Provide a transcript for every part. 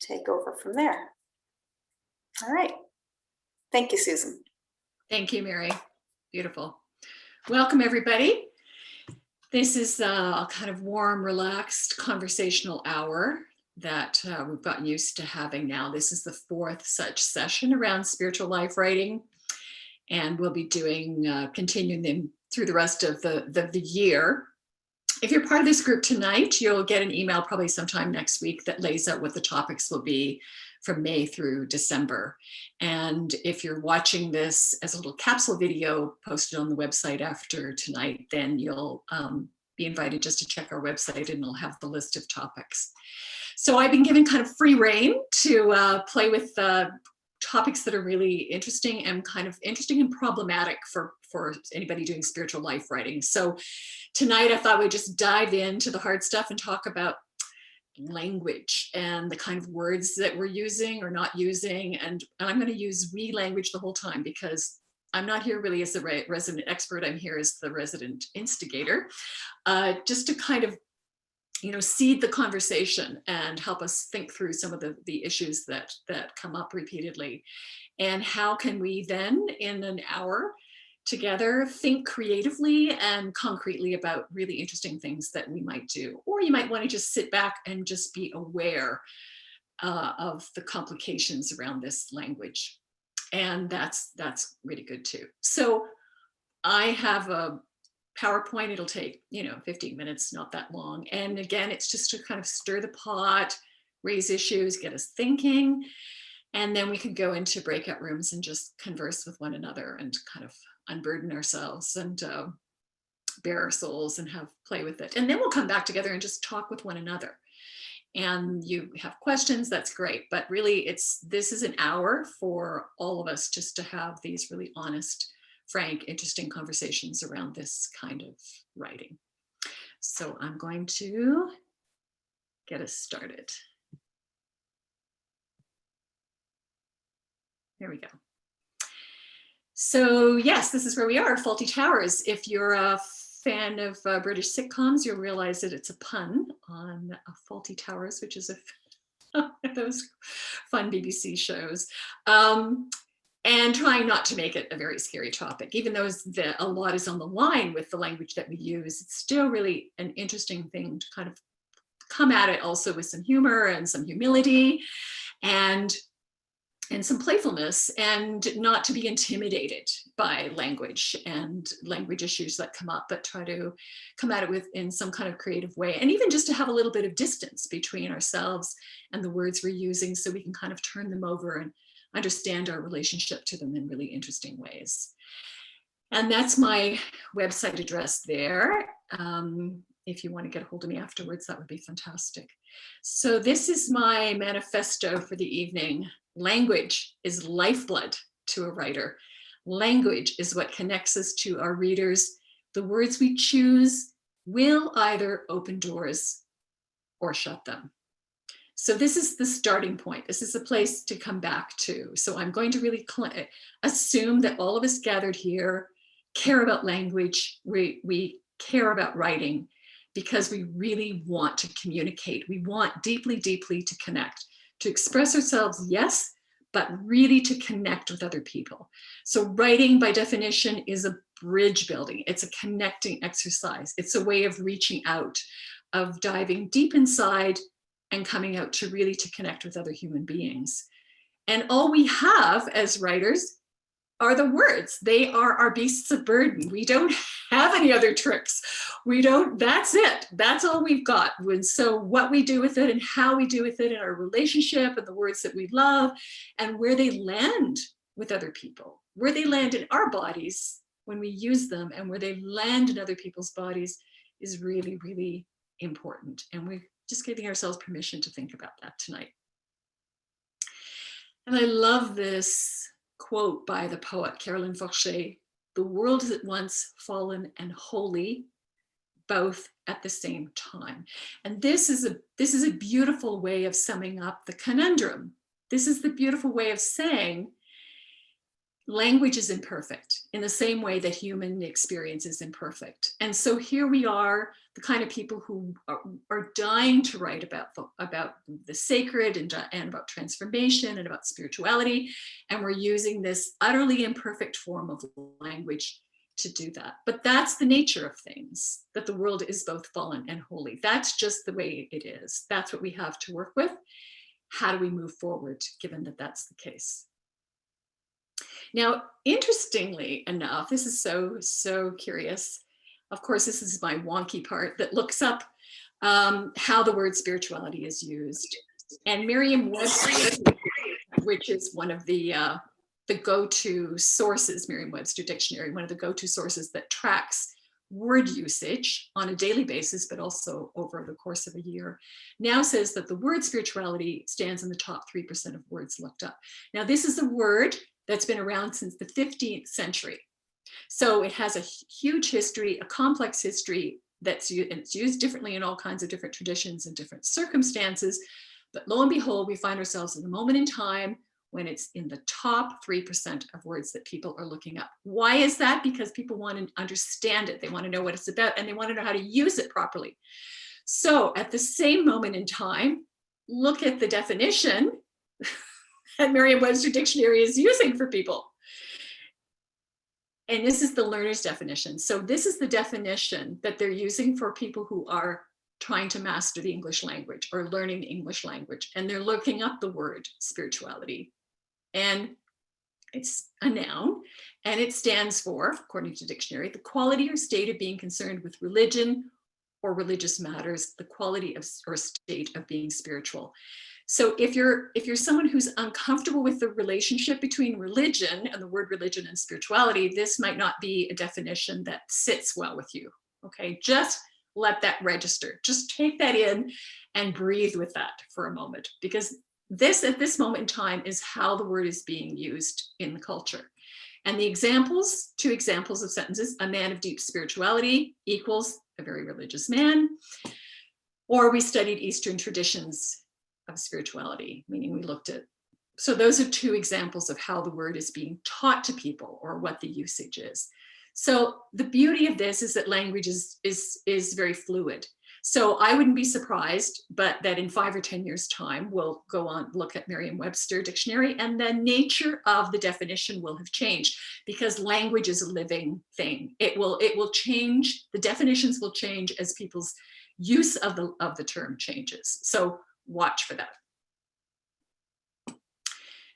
take over from there. All right. Thank you, Susan. Thank you, Mary. Beautiful. Welcome, everybody. This is a kind of warm, relaxed conversational hour that we've gotten used to having now. This is the fourth such session around spiritual life writing, and we'll be doing, continuing them through the rest of the year. If you're part of this group tonight, you'll get an email probably sometime next week that lays out what the topics will be from May through December. And if you're watching this as a little capsule video posted on the website after tonight, then you'll be invited just to check our website and it'll have the list of topics. So I've been given kind of free rein to play with topics that are really interesting and problematic for anybody doing spiritual life writing. So tonight I thought we'd just dive into the hard stuff and talk about language and the kind of words that we're using or not using. And I'm going to use we language the whole time because I'm not here really as the resident expert. I'm here as the resident instigator, just to kind of, seed the conversation and help us think through some of the issues that come up repeatedly. And how can we then, in an hour together, think creatively and concretely about really interesting things that we might do. Or you might want to just sit back and just be aware of the complications around this language. And that's really good too. So I have a PowerPoint. It'll take 15 minutes, not that long. And again, it's just to kind of stir the pot, raise issues, get us thinking, and then we can go into breakout rooms and just converse with one another and kind of unburden ourselves and bare our souls and play with it. And then we'll come back together and just talk with one another. And you have questions, that's great. But really, this is an hour for all of us just to have these really honest, frank, interesting conversations around this kind of writing. So I'm going to get us started. There we go. So yes, this is where we are, Faulty Towers. If you're a fan of British sitcoms, you'll realize that it's a pun on Faulty Towers, which is those fun BBC shows. And trying not to make it a very scary topic, even though a lot is on the line with the language that we use. It's still really an interesting thing to kind of come at it also with some humor and some humility and some playfulness, and not to be intimidated by language and language issues that come up, but try to come at it in some kind of creative way. And even just to have a little bit of distance between ourselves and the words we're using so we can kind of turn them over and understand our relationship to them in really interesting ways. And that's my website address there. If you want to get a hold of me afterwards, that would be fantastic. So this is my manifesto for the evening. Language is lifeblood to a writer. Language is what connects us to our readers. The words we choose will either open doors or shut them. So this is the starting point. This is a place to come back to. So I'm going to really assume that all of us gathered here care about language. We care about writing because we really want to communicate. We want deeply, deeply to connect, to express ourselves, yes, but really to connect with other people. So writing, by definition, is a bridge building. It's a connecting exercise. It's a way of reaching out, of diving deep inside and coming out to really to connect with other human beings. And all we have as writers are the words. They are our beasts of burden. We don't have any other tricks. That's it. That's all we've got. And so what we do with it and how we do with it in our relationship and the words that we love and where they land with other people, where they land in our bodies when we use them and where they land in other people's bodies is really, really important. And we're just giving ourselves permission to think about that tonight. And I love this quote by the poet Caroline Forché: "The world is at once fallen and holy, both at the same time." And this is a beautiful way of summing up the conundrum. This is the beautiful way of saying language is imperfect in the same way that human experience is imperfect. And so here we are, the kind of people who are dying to write about the sacred and about transformation and about spirituality. And we're using this utterly imperfect form of language to do that. But that's the nature of things, that the world is both fallen and holy. That's just the way it is. That's what we have to work with. How do we move forward, given that that's the case? Now, interestingly enough, this is so curious. Of course, this is my wonky part that looks up how the word spirituality is used. And Merriam-Webster, which is one of the go-to sources, Merriam-Webster Dictionary, one of the go-to sources that tracks word usage on a daily basis, but also over the course of a year, now says that the word spirituality stands in the top 3% of words looked up. Now, this is a word that's been around since the 15th century. So it has a huge history, a complex history it's used differently in all kinds of different traditions and different circumstances. But lo and behold, we find ourselves in a moment in time when it's in the top 3% of words that people are looking up. Why is that? Because people want to understand it. They want to know what it's about, and they want to know how to use it properly. So at the same moment in time, look at the definition that Merriam-Webster Dictionary is using for people. And this is the learner's definition. So this is the definition that they're using for people who are trying to master the English language or learning the English language. And they're looking up the word spirituality. And it's a noun, and it stands for, according to the dictionary, the quality or state of being concerned with religion or religious matters, the quality of or state of being spiritual. So if you're someone who's uncomfortable with the relationship between religion and the word religion and spirituality, this might not be a definition that sits well with you. Okay, just let that register. Just take that in and breathe with that for a moment, because this at this moment in time is how the word is being used in the culture. And the examples, 2 examples of sentences: a man of deep spirituality equals a very religious man. Or we studied Eastern traditions of spirituality, meaning we looked at. So those are 2 examples of how the word is being taught to people, or what the usage is. So the beauty of this is that language is very fluid. So I wouldn't be surprised, but that in 5 or 10 years' time, we'll go on, look at Merriam-Webster Dictionary, and the nature of the definition will have changed, because language is a living thing. It will change. The definitions will change as people's use of the term changes. So watch for that.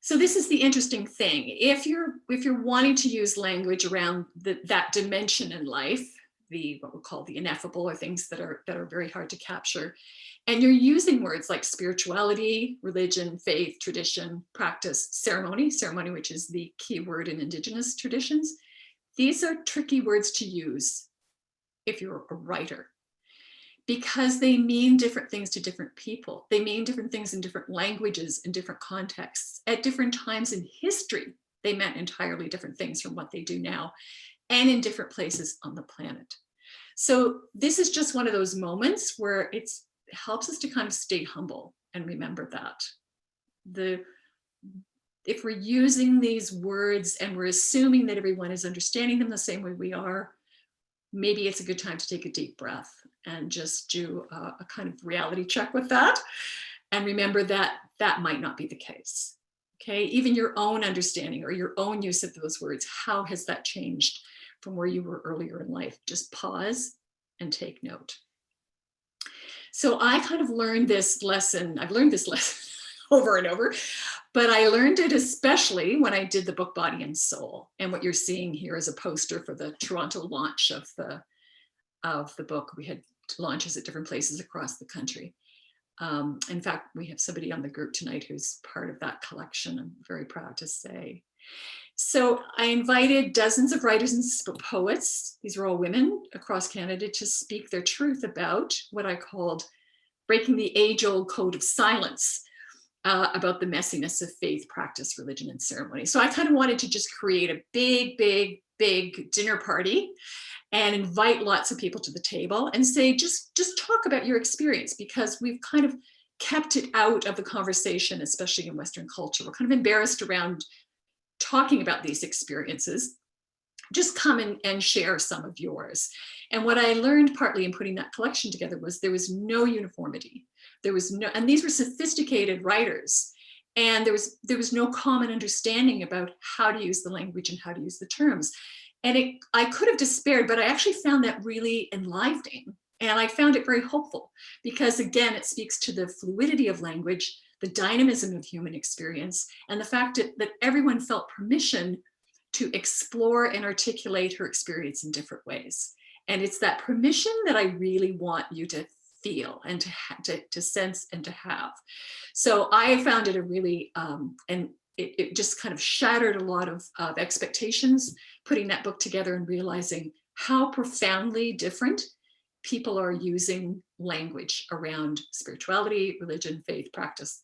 So this is the interesting thing. If you're wanting to use language around that dimension in life, what we call the ineffable, or things that are very hard to capture, and you're using words like spirituality, religion, faith, tradition, practice, ceremony, which is the key word in Indigenous traditions, these are tricky words to use if you're a writer, because they mean different things to different people. They mean different things in different languages, in different contexts. At different times in history, they meant entirely different things from what they do now, and in different places on the planet. So this is just one of those moments where it helps us to kind of stay humble and remember that. If we're using these words and we're assuming that everyone is understanding them the same way we are, maybe it's a good time to take a deep breath and just do a kind of reality check with that, and remember that that might not be the case. Okay, even your own understanding or your own use of those words, how has that changed from where you were earlier in life? Just pause and take note. So I kind of learned this lesson. I've learned this lesson over and over, but I learned it especially when I did the book Body and Soul. And what you're seeing here is a poster for the Toronto launch of the book. We had launches at different places across the country. In fact, we have somebody on the group tonight who's part of that collection, I'm very proud to say. So I invited dozens of writers and poets, these are all women across Canada, to speak their truth about what I called breaking the age-old code of silence about the messiness of faith, practice, religion, and ceremony. So I kind of wanted to just create a big dinner party and invite lots of people to the table and say, just talk about your experience, because we've kind of kept it out of the conversation, especially in Western culture. We're kind of embarrassed around talking about these experiences, just come and share some of yours. And what I learned partly in putting that collection together was there was no uniformity. There was no, and these were sophisticated writers, and there was no common understanding about how to use the language and how to use the terms. And I could have despaired, but I actually found that really enlivening. And I found it very hopeful because, again, it speaks to the fluidity of language, the dynamism of human experience, and the fact that everyone felt permission to explore and articulate her experience in different ways. And it's that permission that I really want you to feel and to sense and to have. So I found it a really, and it just kind of shattered a lot of expectations, putting that book together and realizing how profoundly different people are using language around spirituality, religion, faith, practice.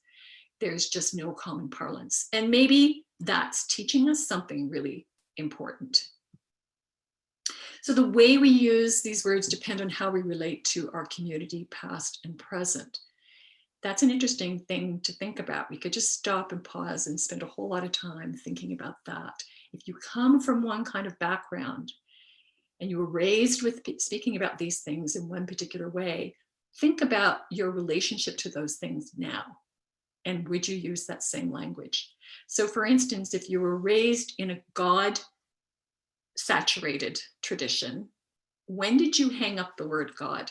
There's just no common parlance. And maybe that's teaching us something really important. So the way we use these words depend on how we relate to our community, past and present. That's an interesting thing to think about. We could just stop and pause and spend a whole lot of time thinking about that. If you come from one kind of background and you were raised with speaking about these things in one particular way, think about your relationship to those things now. And would you use that same language? So for instance, if you were raised in a God-saturated tradition, when did you hang up the word God?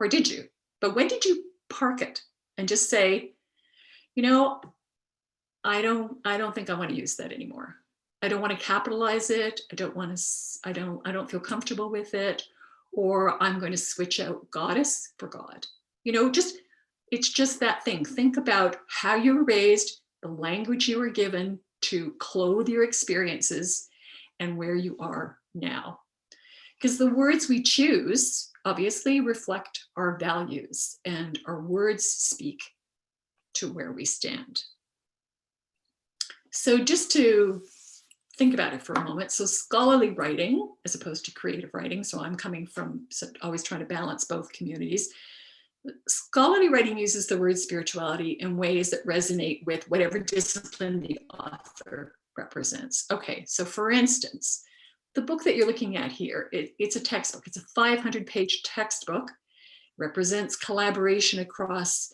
Or did you? But when did you park it and just say, you know, I don't think I want to use that anymore. I don't want to capitalize it. I don't feel comfortable with it. Or I'm going to switch out goddess for God. You know, it's just that thing. Think about how you were raised, the language you were given to clothe your experiences, and where you are now. Because the words we choose obviously reflect our values, and our words speak to where we stand. So just to think about it for a moment. So scholarly writing, as opposed to creative writing. So I'm coming from always trying to balance both communities. Scholarly writing uses the word spirituality in ways that resonate with whatever discipline the author represents. Okay, so for instance, the book that you're looking at here, it's a textbook. It's a 500-page textbook, represents collaboration across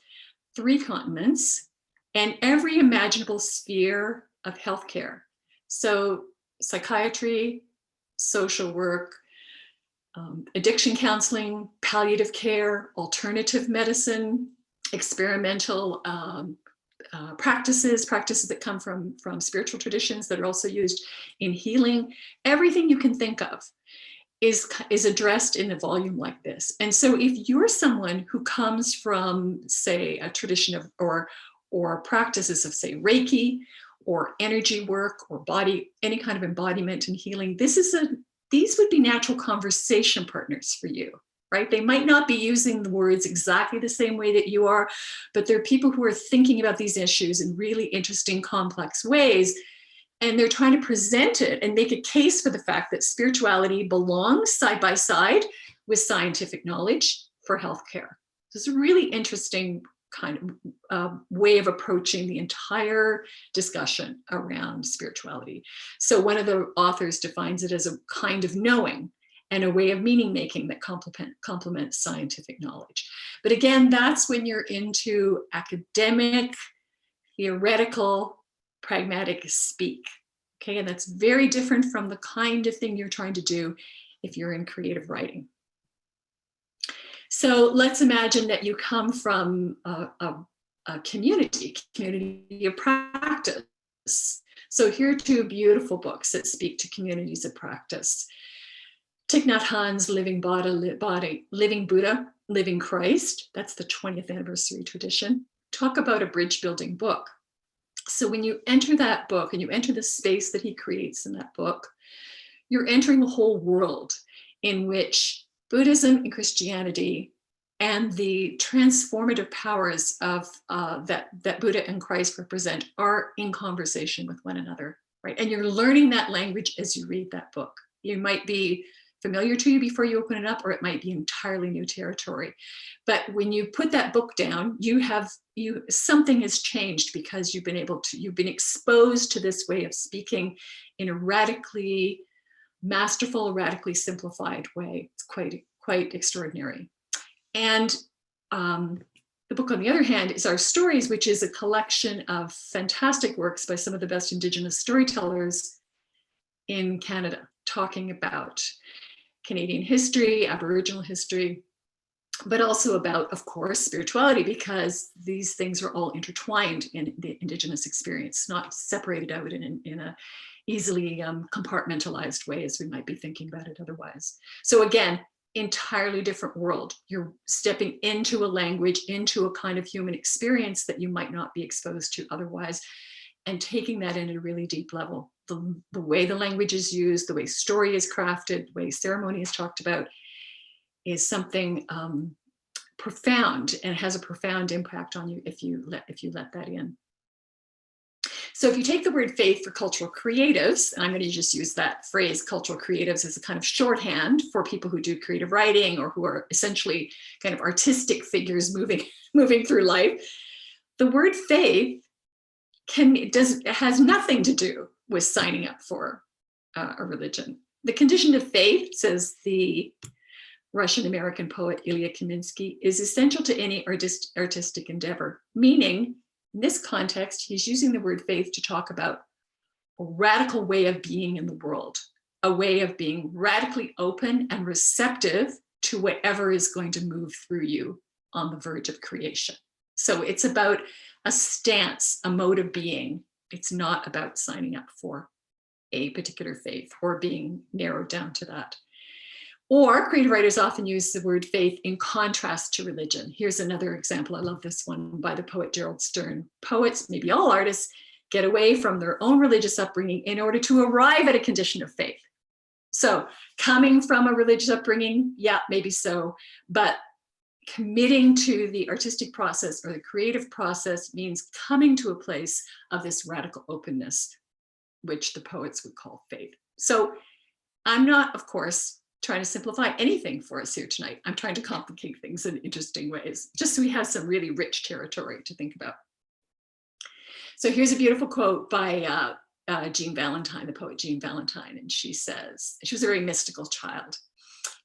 3 continents and every imaginable sphere of healthcare. So psychiatry, social work, addiction counseling, palliative care, alternative medicine, experimental practices that come from spiritual traditions that are also used in healing. Everything you can think of is addressed in a volume like this. And so if you're someone who comes from, say, a tradition of or practices of, say, Reiki or energy work or body, any kind of embodiment and healing, these would be natural conversation partners for you, right? They might not be using the words exactly the same way that you are, but they're people who are thinking about these issues in really interesting, complex ways. And they're trying to present it and make a case for the fact that spirituality belongs side by side with scientific knowledge for healthcare. So it's a really interesting kind of way of approaching the entire discussion around spirituality. So one of the authors defines it as a kind of knowing and a way of meaning making that complements scientific knowledge. But again, that's when you're into academic, theoretical, pragmatic speak. Okay, and that's very different from the kind of thing you're trying to do if you're in creative writing. So let's imagine that you come from a community of practice. So here are 2 beautiful books that speak to communities of practice. Thich Nhat Hanh's Living Buddha, Living Christ. That's the 20th anniversary tradition. Talk about a bridge building book. So when you enter that book and you enter the space that he creates in that book, you're entering a whole world in which Buddhism and Christianity and the transformative powers of that Buddha and Christ represent are in conversation with one another, right? And you're learning that language as you read that book. You might be familiar to you before you open it up, or it might be entirely new territory. But when you put that book down, something has changed because you've been exposed to this way of speaking in a radically masterful, radically simplified way. It's quite extraordinary. And the book, on the other hand, is Our Stories, which is a collection of fantastic works by some of the best Indigenous storytellers in Canada, talking about Canadian history, Aboriginal history, but also about, of course, spirituality, because these things are all intertwined in the Indigenous experience, not separated out in a easily compartmentalized way as we might be thinking about it otherwise. So again, entirely different world. You're stepping into a language, into a kind of human experience that you might not be exposed to otherwise, and taking that in at a really deep level. The way the language is used, the way story is crafted, the way ceremony is talked about is something profound, and has a profound impact on you if you let that in. So if you take the word faith for cultural creatives, and I'm going to just use that phrase, cultural creatives, as a kind of shorthand for people who do creative writing or who are essentially kind of artistic figures moving through life, the word faith has nothing to do with signing up for a religion. The condition of faith, says the Russian-American poet Ilya Kaminsky, is essential to any artistic endeavor, meaning in this context, he's using the word faith to talk about a radical way of being in the world, a way of being radically open and receptive to whatever is going to move through you on the verge of creation. So it's about a stance, a mode of being. It's not about signing up for a particular faith or being narrowed down to that. Or creative writers often use the word faith in contrast to religion. Here's another example. I love this one by the poet Gerald Stern. Poets, maybe all artists, get away from their own religious upbringing in order to arrive at a condition of faith. So coming from a religious upbringing, yeah, maybe so, but committing to the artistic process or the creative process means coming to a place of this radical openness, which the poets would call faith. So I'm not, of course, trying to simplify anything for us here tonight. I'm trying to complicate things in interesting ways, just so we have some really rich territory to think about. So here's a beautiful quote by Jean Valentine, the poet Jean Valentine, and she says, she was a very mystical child.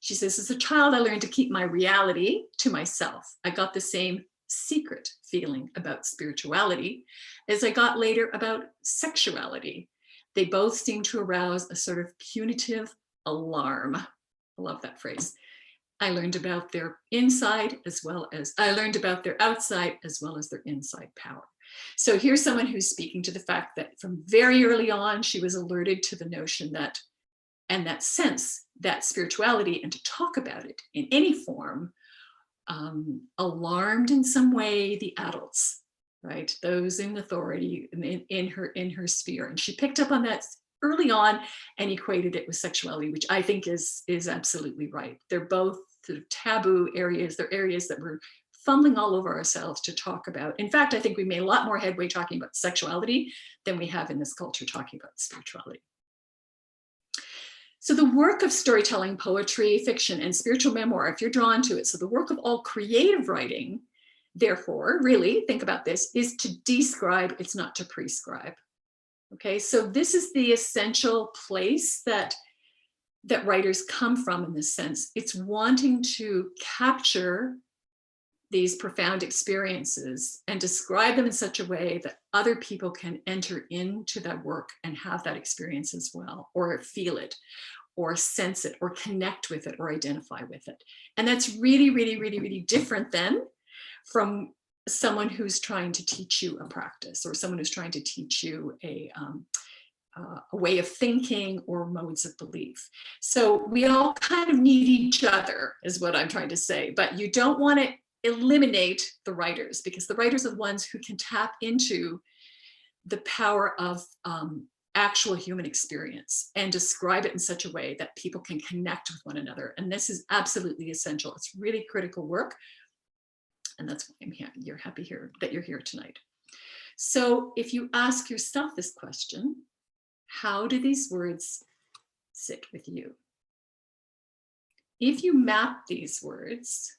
She says, as a child, I learned to keep my reality to myself. I got the same secret feeling about spirituality as I got later about sexuality. They both seem to arouse a sort of punitive alarm. I love that phrase. I learned about their inside as well as, I learned about their outside as well as their inside power. So here's someone who's speaking to the fact that from very early on, she was alerted to the notion that, and that sense that spirituality and to talk about it in any form alarmed in some way the adults, right? Those in authority in her sphere. And she picked up on that early on and equated it with sexuality, which I think is absolutely right. They're both sort of taboo areas. They're areas that we're fumbling all over ourselves to talk about. In fact, I think we made a lot more headway talking about sexuality than we have in this culture talking about spirituality. So the work of storytelling, poetry, fiction, and spiritual memoir, if you're drawn to it, so the work of all creative writing, therefore, really, think about this, is to describe, it's not to prescribe. Okay, so this is the essential place that writers come from in this sense. It's wanting to capture these profound experiences and describe them in such a way that other people can enter into that work and have that experience as well, or feel it, or sense it, or connect with it, or identify with it. And that's really, really, really, really different than from someone who's trying to teach you a practice, or someone who's trying to teach you a way of thinking or modes of belief. So we all kind of need each other, is what I'm trying to say. But you don't want to eliminate the writers, because the writers are the ones who can tap into the power of actual human experience and describe it in such a way that people can connect with one another. And this is absolutely essential. It's really critical work. And that's why I'm here. You're happy here that you're here tonight. So if you ask yourself this question, how do these words sit with you? if you map these words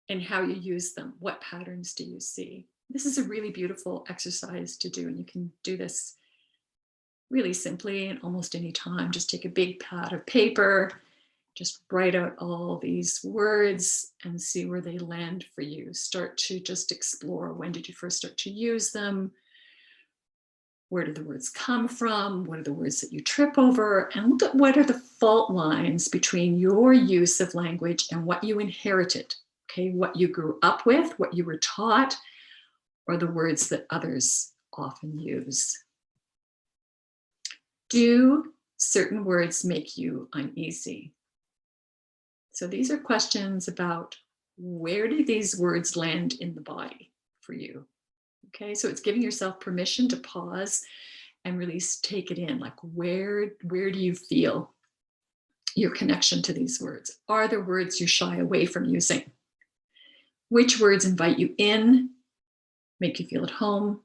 and how you use them, what patterns do you see? This is a really beautiful exercise to do, and you can do this really simply and almost any time. Just take a big pad of paper, just write out all these words and see where they land for you. Start to just explore, when did you first start to use them? Where do the words come from? What are the words that you trip over? And look at what are the fault lines between your use of language and what you inherited, okay? What you grew up with, what you were taught, or the words that others often use. Do certain words make you uneasy? So these are questions about, where do these words land in the body for you? Okay, so it's giving yourself permission to pause and really take it in. Like, where do you feel your connection to these words? Are there words you shy away from using? Which words invite you in, make you feel at home?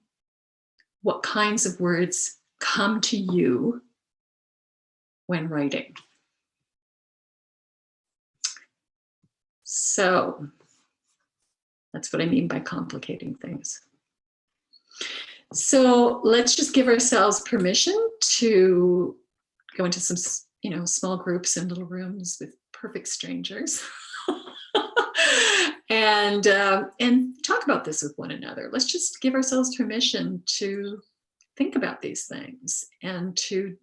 What kinds of words come to you when writing? So that's what I mean by complicating things. So let's just give ourselves permission to go into some, small groups and little rooms with perfect strangers and talk about this with one another. Let's just give ourselves permission to think about these things and to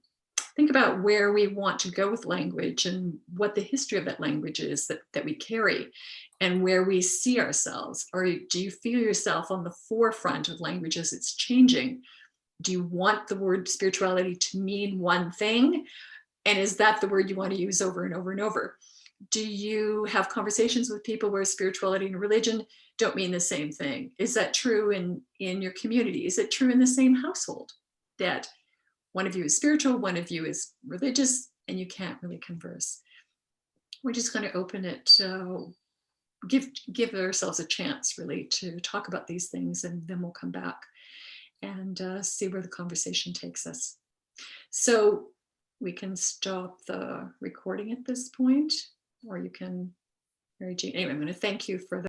think about where we want to go with language and what the history of that language is that we carry and where we see ourselves. Or do you feel yourself on the forefront of language as it's changing? Do you want the word spirituality to mean one thing? And is that the word you want to use over and over and over? Do you have conversations with people where spirituality and religion don't mean the same thing? Is that true in your community? Is it true in the same household that one of you is spiritual, one of you is religious, and you can't really converse? We're just going to open it, give ourselves a chance really to talk about these things, and then we'll come back and see where the conversation takes us. So we can stop the recording at this point, or you can, Mary Jean. Anyway, I'm going to thank you for the